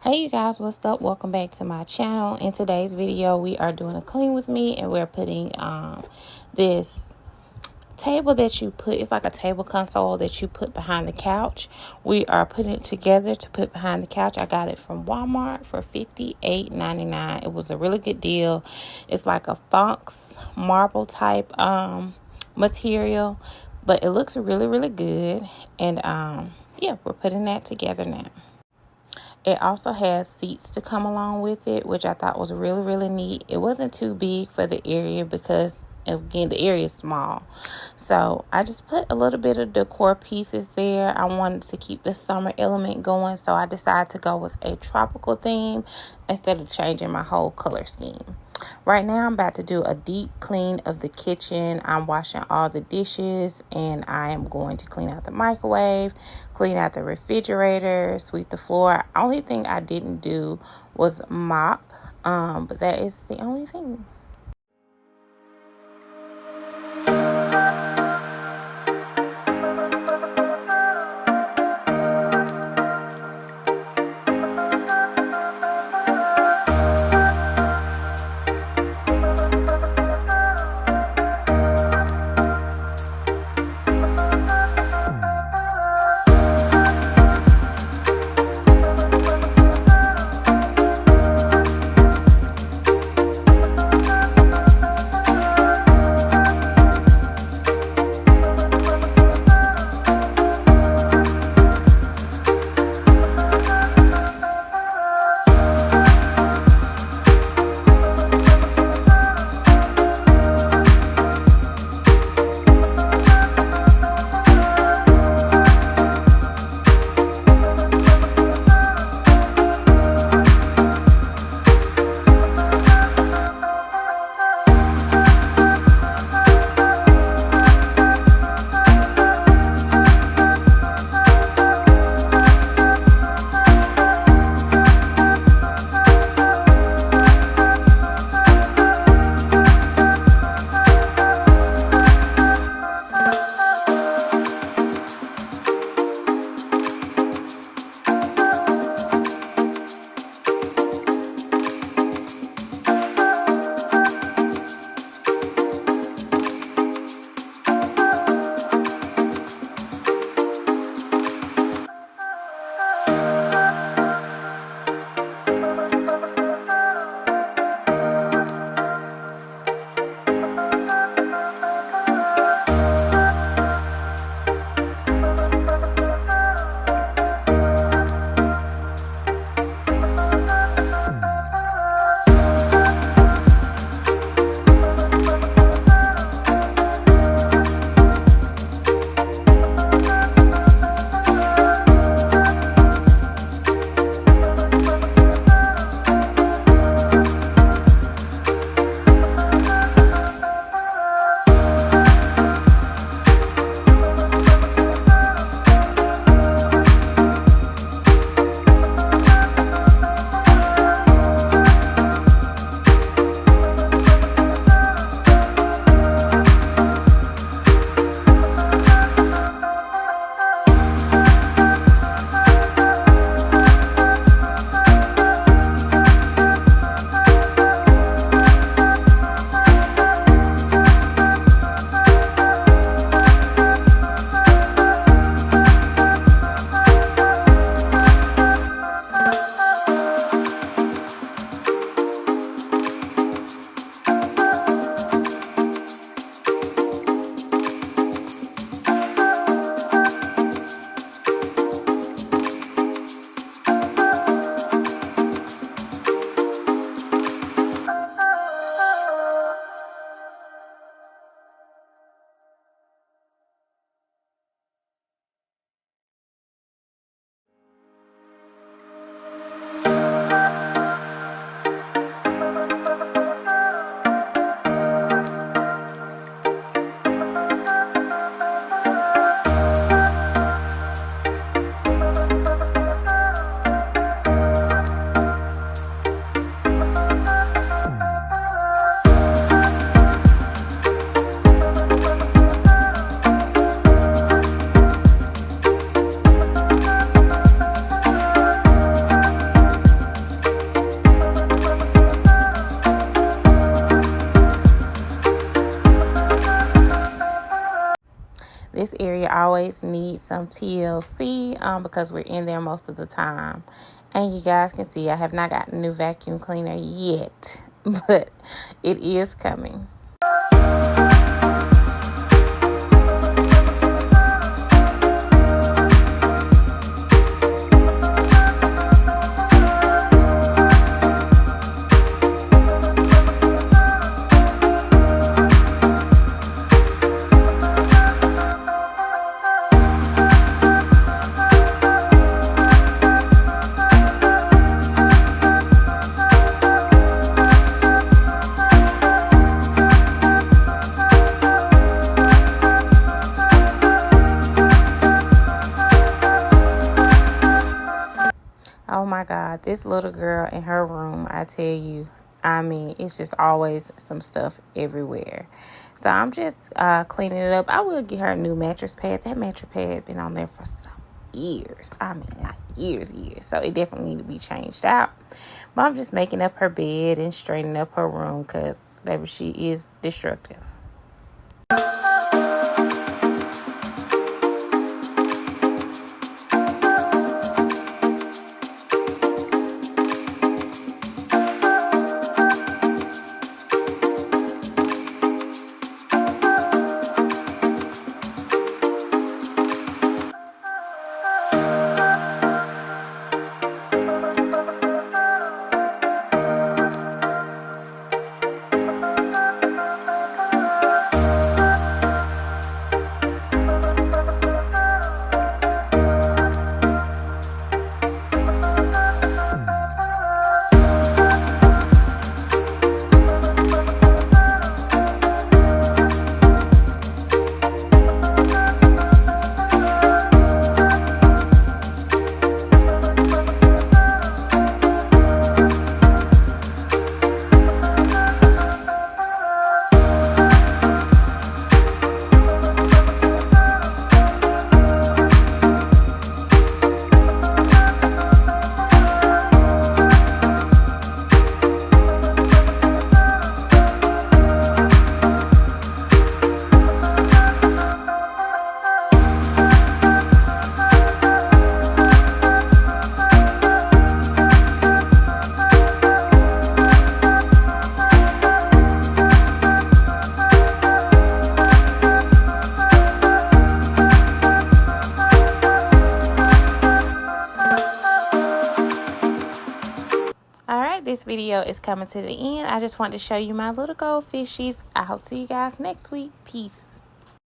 Hey you guys, what's up? Welcome back to my channel. In today's video we are doing a clean with me, and we're putting this table that you put, it's like a table console that you put behind the couch. We are putting it together to put behind the couch. I got it from Walmart for $58.99. It was a really good deal. It's like a Funks marble type material, but it looks really good. And yeah, we're putting that together now. It also has seats to come along with it, which I thought was really neat. It wasn't too big for the area because, again, the area is small. So I just put a little bit of decor pieces there. I wanted to keep the summer element going, so I decided to go with a tropical theme instead of changing my whole color scheme. Right now, I'm about to do a deep clean of the kitchen. I'm washing all the dishes, and I am going to clean out the microwave, clean out the refrigerator, sweep the floor. Only thing I didn't do was mop, but that is the only thing. area always needs some TLC because we're in there most of the time. And you guys can see I have not gotten a new vacuum cleaner yet, but it is coming. Oh my God, this little girl in her room, I tell you, I mean, it's just always some stuff everywhere. So I'm just cleaning it up. I will get her a new mattress pad. That mattress pad been on there for some years. I mean, like years. So it definitely need to be changed out. But I'm just making up her bed and straightening up her room because, baby, she is destructive. This video is coming to the end. I just wanted to show you my little goldfishies. I hope to see you guys next week. Peace.